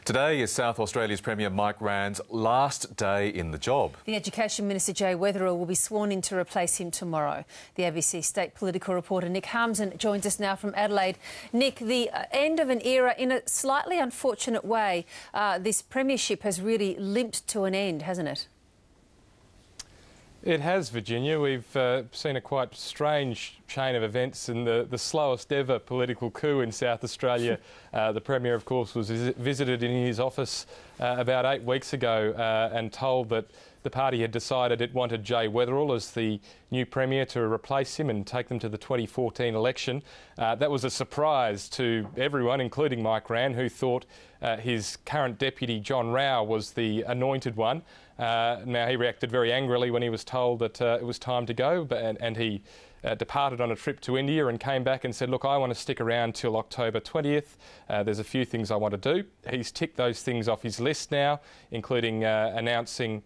Today is South Australia's Premier Mike Rann's last day in the job. The Education Minister Jay Weatherill will be sworn in to replace him tomorrow. The ABC state political reporter Nick Harmson joins us now from Adelaide. Nick, the end of an era in a slightly unfortunate way. This premiership has really limped to an end, hasn't it? It has, Virginia. We've seen a quite strange chain of events and the slowest ever political coup in South Australia. The Premier, of course, was visited in his office about 8 weeks ago and told that the party had decided it wanted Jay Weatherill as the new Premier to replace him and take them to the 2014 election. That was a surprise to everyone, including Mike Rann, who thought his current deputy, John Rao, was the anointed one. Now, he reacted very angrily when he was told that it was time to go, and he departed on a trip to India and came back and said, look, I want to stick around till October 20th. There's a few things I want to do. He's ticked those things off his list now, including announcing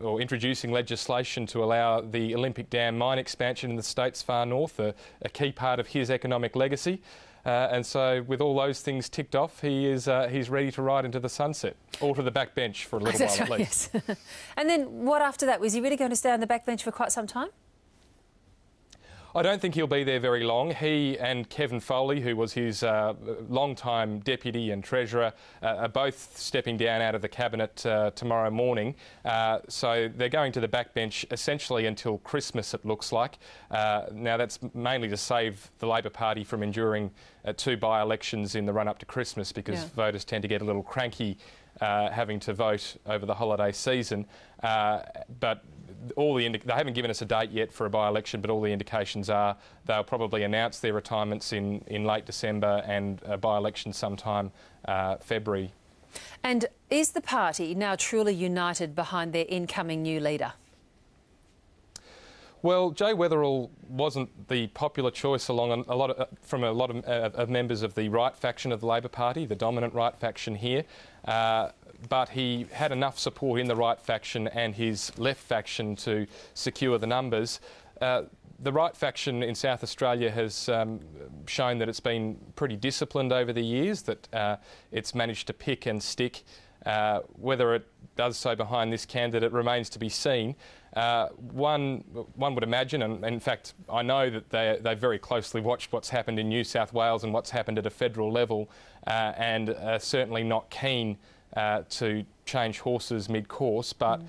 or introducing legislation to allow the Olympic Dam mine expansion in the state's far north, a key part of his economic legacy. And so, with all those things ticked off, he's ready to ride into the sunset, or to the backbench for a little while at least. Yes. And then what after that? Was he really going to stay on the backbench for quite some time? I don't think he'll be there very long. He and Kevin Foley, who was his long-time deputy and treasurer, are both stepping down out of the cabinet tomorrow morning. So they're going to the backbench essentially until Christmas, it looks like. Now, that's mainly to save the Labor Party from enduring two by-elections in the run-up to Christmas, because voters tend to get a little cranky having to vote over the holiday season. But they haven't given us a date yet for a by-election, but all the indications are they'll probably announce their retirements in late December and a by-election sometime February. And is the party now truly united behind their incoming new leader? Well, Jay Weatherill wasn't the popular choice from a lot of members of the right faction of the Labor Party, the dominant right faction here. But he had enough support in the right faction and his left faction to secure the numbers. The right faction in South Australia has shown that it's been pretty disciplined over the years, that it's managed to pick and stick. Whether it does so behind this candidate remains to be seen. One would imagine, and in fact I know that they very closely watched what's happened in New South Wales and what's happened at a federal level, and are certainly not keen to change horses mid-course, but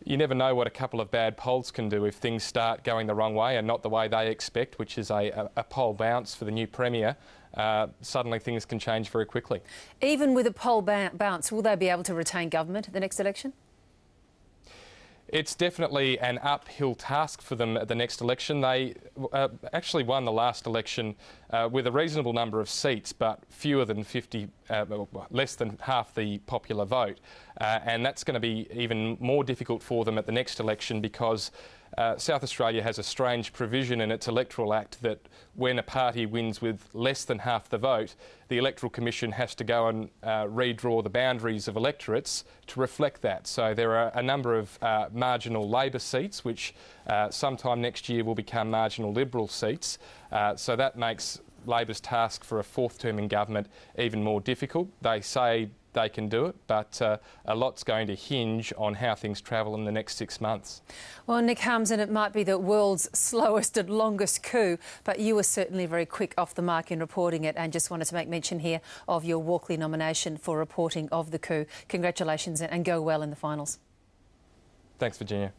you never know what a couple of bad polls can do if things start going the wrong way and not the way they expect, which is a poll bounce for the new Premier. Suddenly things can change very quickly. Even with a poll bounce, will they be able to retain government at the next election? It's definitely an uphill task for them at the next election. They actually won the last election with a reasonable number of seats, but fewer than 50, less than half the popular vote. And that's going to be even more difficult for them at the next election, because South Australia has a strange provision in its Electoral Act that when a party wins with less than half the vote, the Electoral Commission has to go and redraw the boundaries of electorates to reflect that. So there are a number of marginal Labor seats, which sometime next year will become marginal Liberal seats. So that makes Labor's task for a fourth term in government even more difficult. They say they can do it, but a lot's going to hinge on how things travel in the next 6 months. Well, Nick Harmson, it might be the world's slowest and longest coup, but you were certainly very quick off the mark in reporting it, and just wanted to make mention here of your Walkley nomination for reporting of the coup. Congratulations and go well in the finals. Thanks, Virginia.